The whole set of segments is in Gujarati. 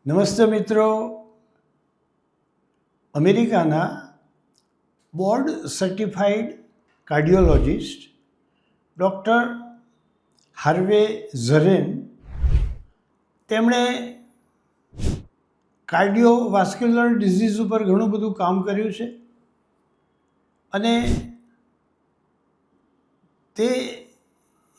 નમસ્તે મિત્રો. અમેરિકાના board certified cardiologist doctor Harvey Zarren તેમણે કાર્ડિયોવાસ્ક્યુલર ડિઝીઝ ઉપર ઘણું બધું કામ કર્યું છે અને તે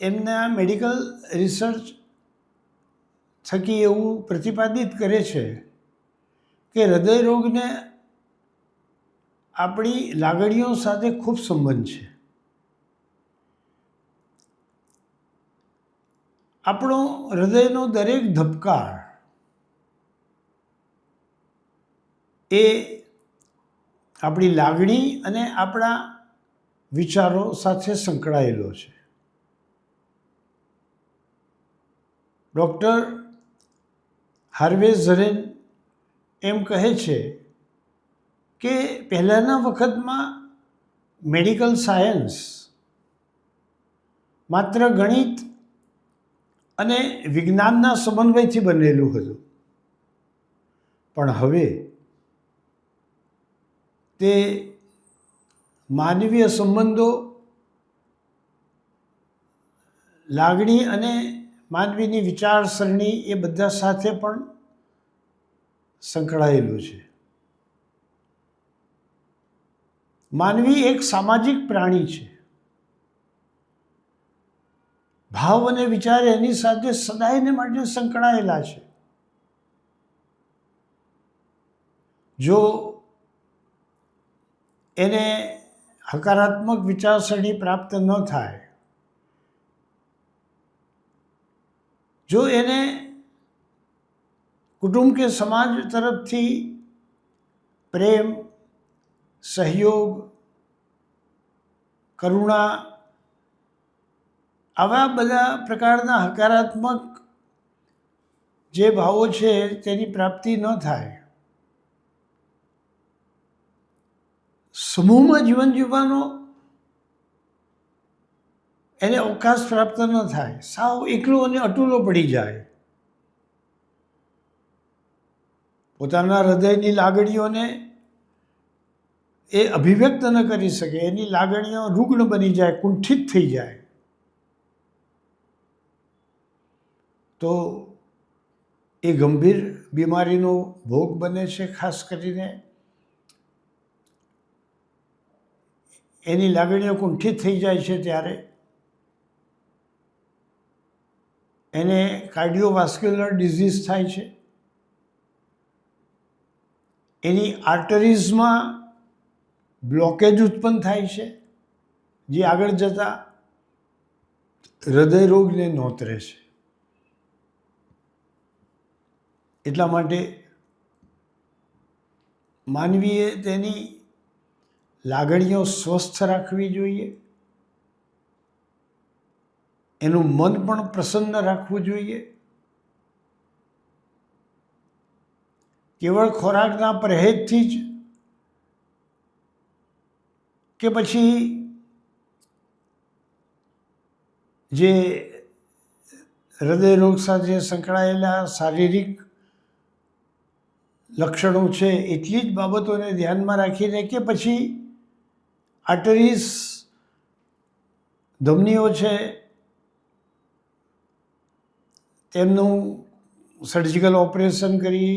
એમના મેડિકલ રિસર્ચ થકી એવું પ્રતિપાદિત કરે છે કે હૃદયરોગને આપણી લાગણીઓ સાથે ખૂબ સંબંધ છે. આપણો હૃદયનો દરેક ધબકાર એ આપણી લાગણી અને આપણા વિચારો સાથે સંકળાયેલો છે. ડૉક્ટર હાર્વે ઝરેન એમ કહે છે કે પહેલાંના વખતમાં મેડિકલ સાયન્સ માત્ર ગણિત અને વિજ્ઞાનના સમન્વયથી બનેલું હતું, પણ હવે તે માનવીય સંબંધો, લાગણી અને માનવીની વિચારસરણી એ બધા સાથે પણ સંકળાયેલું છે. માનવી એક સામાજિક પ્રાણી છે. ભાવ અને વિચાર એની સાથે સદાયને માટે સંકળાયેલા છે. જો એને હકારાત્મક વિચારસરણી પ્રાપ્ત ન થાય, જો એને કુટુંબ કે સમાજ તરફથી પ્રેમ, સહયોગ, કરુણા આવા બધા પ્રકારના હકારાત્મક જે ભાવો છે તેની પ્રાપ્તિ ન થાય, સમૂહમાં જીવન જીવવાનો એને અવકાશ પ્રાપ્ત ન થાય, સાવ એકલો અને અટૂલો પડી જાય, પોતાના હૃદયની લાગણીઓને એ અભિવ્યક્ત ન કરી શકે, એની લાગણીઓ રૂગ્ણ બની જાય, કુંઠિત થઈ જાય, તો એ ગંભીર બીમારીનો ભોગ બને છે. ખાસ કરીને એની લાગણીઓ કુંઠિત થઈ જાય છે ત્યારે એને કાર્ડિયોવાસ્ક્યુલર ડિઝીઝ થાય છે. એની આર્ટરીઝમાં બ્લોકેજ ઉત્પન્ન થાય છે, જે આગળ જતાં હૃદયરોગને નોતરે છે. એટલા માટે માનવીએ તેની લાગણીઓ સ્વસ્થ રાખવી જોઈએ, એનું મન પણ પ્રસન્ન રાખવું જોઈએ. કેવળ ખોરાકના પરહેજથી જ કે પછી જે હૃદયરોગ સાથે સંકળાયેલા શારીરિક લક્ષણો છે એટલી જ બાબતોને ધ્યાનમાં રાખીને, કે પછી આર્ટરીઝ, ધમનીઓ છે તેમનું સર્જિકલ ઓપરેશન કરી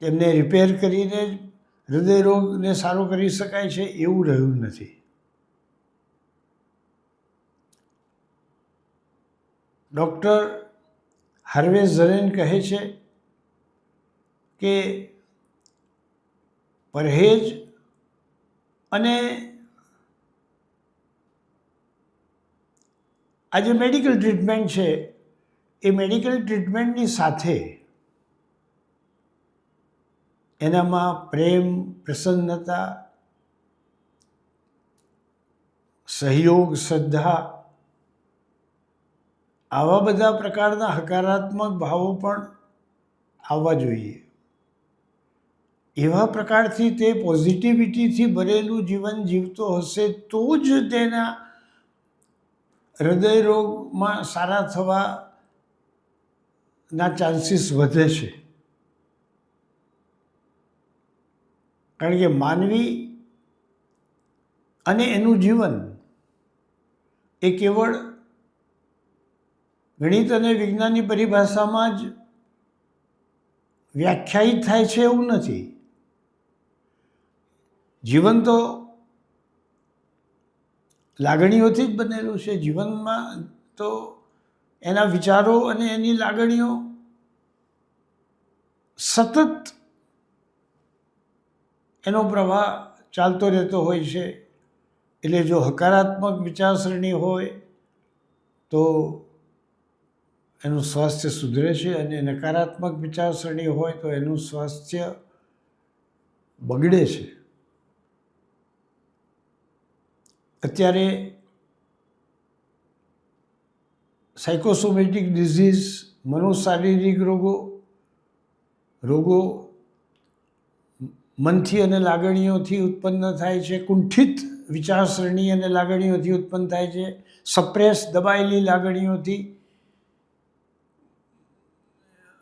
તેમને રિપેર કરીને હૃદયરોગને સારો કરી શકાય છે એવું રહ્યું નથી. ડૉક્ટર હાર્વે ઝરેન કહે છે કે પરહેજ અને આ જે મેડિકલ ટ્રીટમેન્ટ છે એ મેડિકલ ટ્રીટમેન્ટની સાથે એનામાં પ્રેમ, પ્રસન્નતા, સહયોગ, શ્રદ્ધા આવા બધા પ્રકારના હકારાત્મક ભાવો પણ આવવા જોઈએ. એવા પ્રકારથી તે પોઝિટિવિટીથી ભરેલું જીવન જીવતો હશે તો જ તેના હૃદયરોગમાં સારા થવા ના ચાન્સીસ વધે છે. કારણ કે માનવી અને એનું જીવન એ કેવળ ગણિત અને વિજ્ઞાનની પરિભાષામાં જ વ્યાખ્યાયિત થાય છે એવું નથી. જીવન તો લાગણીઓથી જ બનેલું છે. જીવનમાં તો એના વિચારો અને એની લાગણીઓ સતત એનો પ્રવાહ ચાલતો રહેતો હોય છે. એટલે જો હકારાત્મક વિચારસરણી હોય તો એનું સ્વાસ્થ્ય સુધરે છે, અને નકારાત્મક વિચારસરણી હોય તો એનું સ્વાસ્થ્ય બગડે છે. અત્યારે સાયકોસોમેટિક ડિઝીઝ, મનોશારીરિક રોગો મનથી અને લાગણીઓથી ઉત્પન્ન થાય છે. કુંઠિત વિચારસરણી અને લાગણીઓથી ઉત્પન્ન થાય છે. સપ્રેસ, દબાયેલી લાગણીઓથી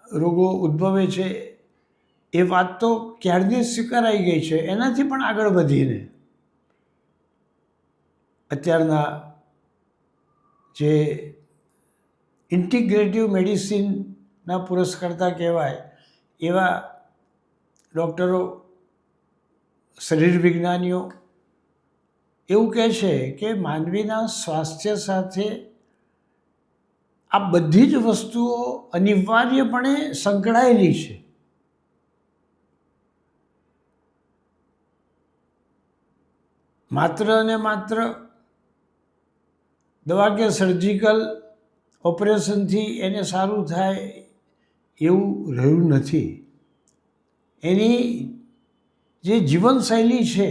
રોગો ઉદ્ભવે છે. એ વાત તો ક્યારની સ્વીકારાઈ ગઈ છે. એનાથી પણ આગળ વધીને અત્યારના જે ઇન્ટિગ્રેટિવ મેડિસિનના પુરસ્કર્તા કહેવાય એવા ડૉક્ટરો, શરીર વિજ્ઞાનીઓ એવું કહે છે કે માનવીના સ્વાસ્થ્ય સાથે આ બધી જ વસ્તુઓ અનિવાર્યપણે સંકળાયેલી છે. માત્ર અને માત્ર દવા કે સર્જિકલ ઓપરેશનથી એને સારું થાય એવું રહ્યું નથી. એની જે જીવનશૈલી છે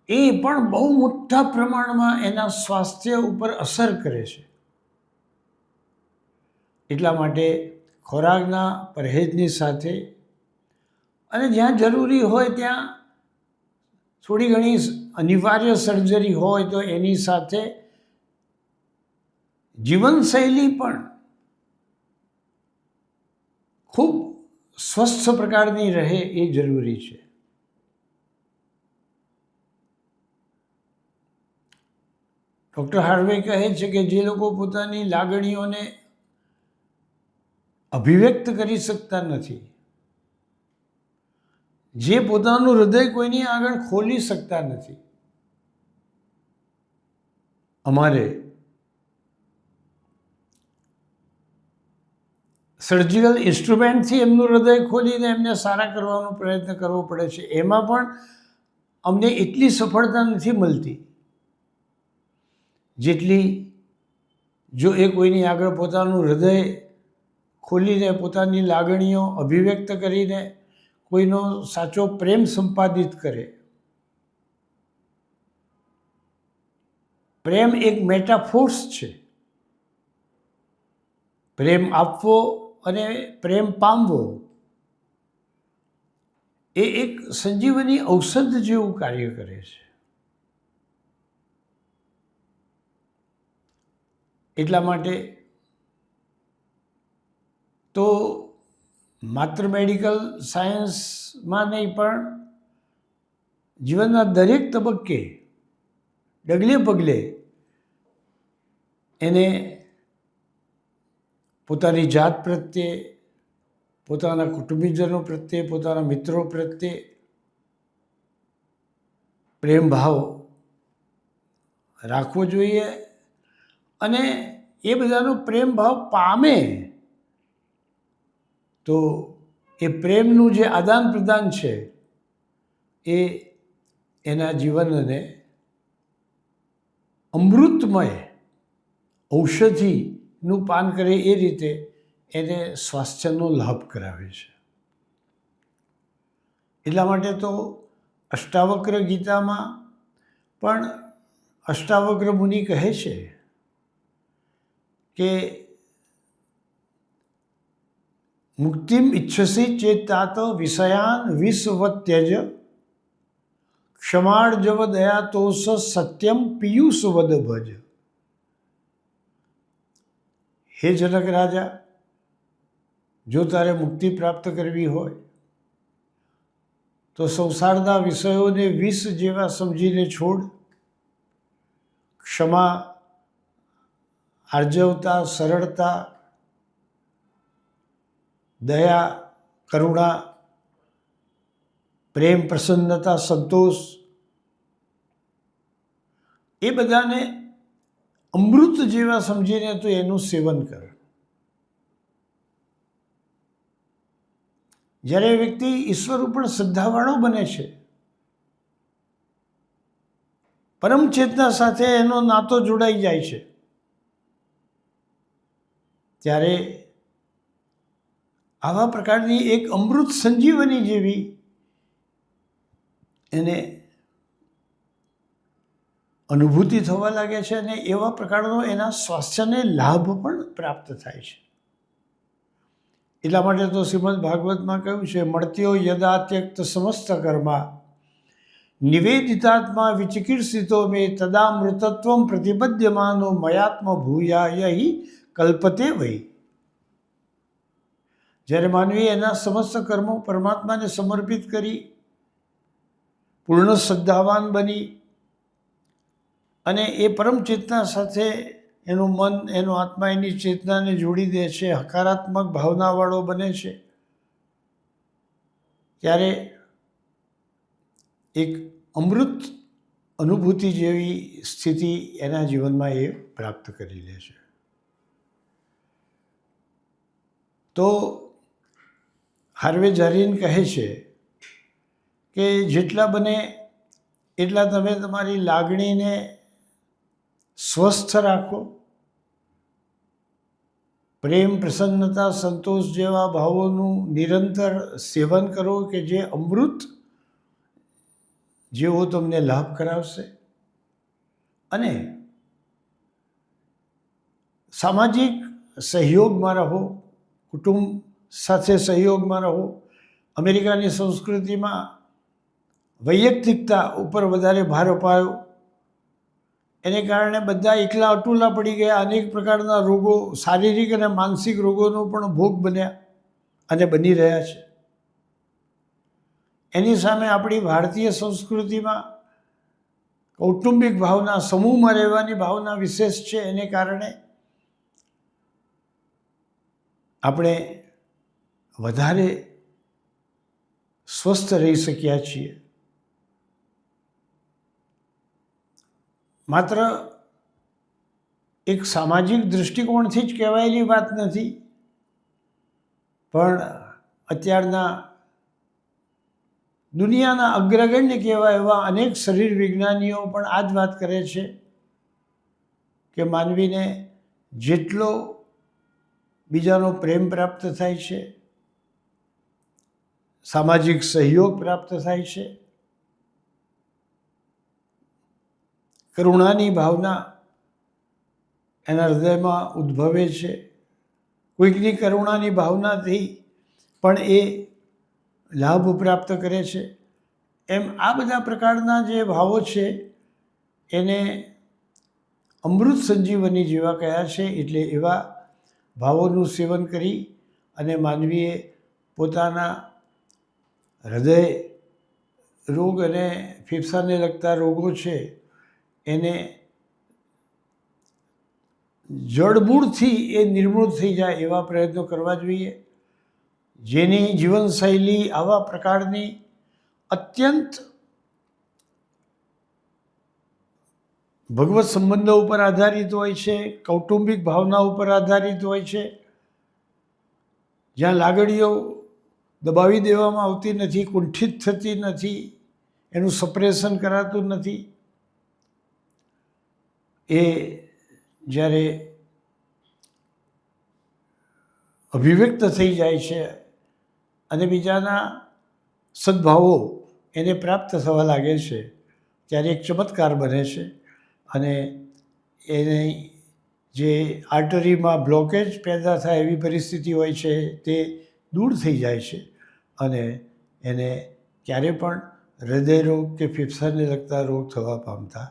એ પણ બહુ મોટા પ્રમાણમાં એના સ્વાસ્થ્ય ઉપર અસર કરે છે. એટલા માટે ખોરાકના પરહેજની સાથે અને જ્યાં જરૂરી હોય ત્યાં થોડી ઘણી અનિવાર્ય સર્જરી હોય તો એની સાથે જીવનશૈલી પણ ખૂબ સ્વસ્થ પ્રકારની રહે એ જરૂરી છે. ડૉક્ટર હાર્વે કહે છે કે જે લોકો પોતાની લાગણીઓને અભિવ્યક્ત કરી શકતા નથી, જે પોતાનું હૃદય કોઈની આગળ ખોલી શકતા નથી, અમારે સર્જિકલ ઇન્સ્ટ્રુમેન્ટથી એમનું હૃદય ખોલીને એમને સારા કરવાનો પ્રયત્ન કરવો પડે છે. એમાં પણ અમને એટલી સફળતા નથી મળતી જેટલી જો એ કોઈની આગળ પોતાનું હૃદય ખોલીને પોતાની લાગણીઓ અભિવ્યક્ત કરીને કોઈનો સાચો પ્રેમ સંપાદિત કરે. પ્રેમ એક મેટાફોર્સ છે. પ્રેમ આપવો અને પ્રેમ પામવો એ એક સંજીવની ઔષધ જેવું કાર્ય કરે છે. એટલા માટે તો માત્ર મેડિકલ સાયન્સમાં નહીં પણ જીવનના દરેક તબક્કે ડગલે પગલે એને પોતાની જાત પ્રત્યે, પોતાના કુટુંબીજનો પ્રત્યે, પોતાના મિત્રો પ્રત્યે પ્રેમ ભાવ રાખવો જોઈએ. અને એ બધાનો પ્રેમ ભાવ પામે તો એ પ્રેમનું જે આદાન પ્રદાન છે એ એના જીવનને અમૃતમય ઔષધિનું પાન કરે એ રીતે એને સ્વાસ્થ્યનો લાભ કરાવે છે. એટલા માટે તો અષ્ટાવક્ર ગીતામાં પણ અષ્ટાવક્ર મુનિ કહે છે કે મુક્તિમ ઈચ્છસી ચેતાત વિષયાન વિષવત્યજ ક્ષમાર્જવ દયાતોષ સત્યમ પિયુષવદ ભજ. હે જનક રાજા, જો તારે મુક્તિ પ્રાપ્ત કરવી હોય તો સંસારના વિષયોને વિષ જેવા સમજીને છોડ. ક્ષમા, આર્જવતા, સરળતા, દયા, કરુણા, પ્રેમ, પ્રસન્નતા, સંતોષ એ બધાને અમૃત જેવા સમજીને તો એનું સેવન કર. જ્યારે વ્યક્તિ ઈશ્વર ઉપર શ્રદ્ધાવાળો બને છે, પરમ ચેતના સાથે એનો નાતો જોડાઈ જાય છે, ત્યારે આવા પ્રકારની એક અમૃત સંજીવની જેવી એને અનુભૂતિ થવા લાગે છે અને એવા પ્રકારનો એના સ્વાસ્થ્યને લાભ પણ પ્રાપ્ત થાય છે. એટલા માટે તો શ્રીમદ ભાગવતમાં કહ્યું છે, મળત્યો યદા ત્યક્ત સમસ્ત કર્મા નિવેદિતાત્મા વિચિકિત્સિતો મે તદા મૃતત્વમ પ્રતિપદ્યમાનો મયાત્મ ભૂયાય હિ કલ્પતે વૈ. જ્યારે માનવી એના સમસ્ત કર્મો પરમાત્માને સમર્પિત કરી પૂર્ણ શ્રદ્ધાવાન બની અને એ પરમ ચેતના સાથે એનું મન, એનો આત્મા, એની ચેતનાને જોડી દે છે, હકારાત્મક ભાવનાવાળો બને છે, ત્યારે એક અમૃત અનુભૂતિ જેવી સ્થિતિ એના જીવનમાં એ પ્રાપ્ત કરી લે છે. તો હાર્વે ઝારીન કહે છે કે જેટલા બને એટલા તમે તમારી લાગણીને સ્વસ્થ રાખો, પ્રેમ, પ્રસન્નતા, સંતોષ જેવા ભાવોનું નિરંતર સેવન કરો કે જે અમૃત જેવો તમને લાભ કરાવશે. અને સામાજિક સહયોગમાં રહો, કુટુંબ સાથે સહયોગમાં રહો. અમેરિકાની સંસ્કૃતિમાં વૈયક્તિકતા ઉપર વધારે ભાર અપાયો, એને કારણે બધા એકલા અટુલા પડી ગયા, અનેક પ્રકારના રોગો, શારીરિક અને માનસિક રોગોનો પણ ભોગ બન્યા અને બની રહ્યા છે. એની સામે આપણી ભારતીય સંસ્કૃતિમાં કૌટુંબિક ભાવના, સમૂહમાં રહેવાની ભાવના વિશેષ છે. એને કારણે આપણે વધારે સ્વસ્થ રહી શક્યા છીએ. માત્ર એક સામાજિક દૃષ્ટિકોણથી જ કહેવાયેલી વાત નથી, પણ અત્યારના દુનિયાના અગ્રગણ્ય કહેવાય એવા અનેક શરીર વિજ્ઞાનીઓ પણ આ જ વાત કરે છે કે માનવીને જેટલો બીજાનો પ્રેમ પ્રાપ્ત થાય છે, સામાજિક સહયોગ પ્રાપ્ત થાય છે, કરુણાની ભાવના એના હૃદયમાં ઉદ્ભવે છે, કોઈકની કરુણાની ભાવનાથી પણ એ લાભ પ્રાપ્ત કરે છે, એમ આ બધા પ્રકારના જે ભાવો છે એને અમૃત સંજીવની જેવા કહ્યા છે. એટલે એવા ભાવોનું સેવન કરી અને માનવીએ પોતાના હૃદય રોગ અને ફેફસાને લગતા રોગો છે એને જડમૂળથી એ નિર્મૂળ થઈ જાય એવા પ્રયત્નો કરવા જોઈએ. જેની જીવનશૈલી આવા પ્રકારની અત્યંત ભગવત સંબંધો ઉપર આધારિત હોય છે, કૌટુંબિક ભાવના ઉપર આધારિત હોય છે, જ્યાં લાગણીઓ દબાવી દેવામાં આવતી નથી, કુંઠિત થતી નથી, એનું સપ્રેશન કરાતું નથી. એ જ્યારે અભિવ્યક્ત થઈ જાય છે અને બીજાના સદ્ભાવો એને પ્રાપ્ત થવા લાગે છે, ત્યારે એક ચમત્કાર બને છે અને એને જે આર્ટરીમાં બ્લોકેજ પેદા થાય એવી પરિસ્થિતિ હોય છે તે દૂર થઈ જાય છે અને એને ક્યારે પણ હૃદય રોગ કે ફેફસાને લગતા રોગ થવા પામતા